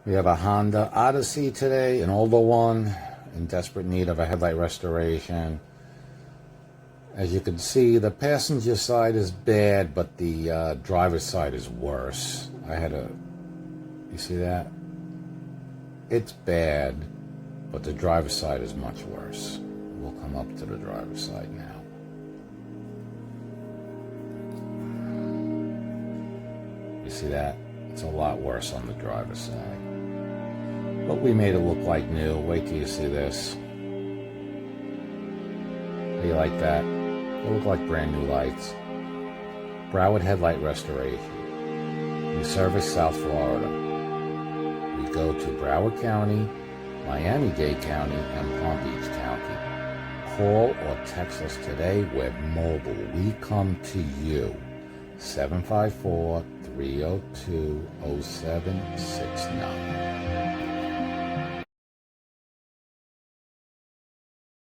We have a Honda Odyssey today, an older one, in desperate need of a headlight restoration. As you can see, the passenger side is bad, but the driver's side is worse. You see that? It's bad, but the driver's side is much worse. We'll come up to the driver's side now. You see that? It's a lot worse on the driver's side. But we made it look like new. Wait till you see this. How do you like that? They look like brand new lights. Broward Headlight Restoration. We service South Florida. We go to Broward County, Miami-Dade County, and Palm Beach County. Call or text us today. We're mobile. We come to you. 754-302-0769.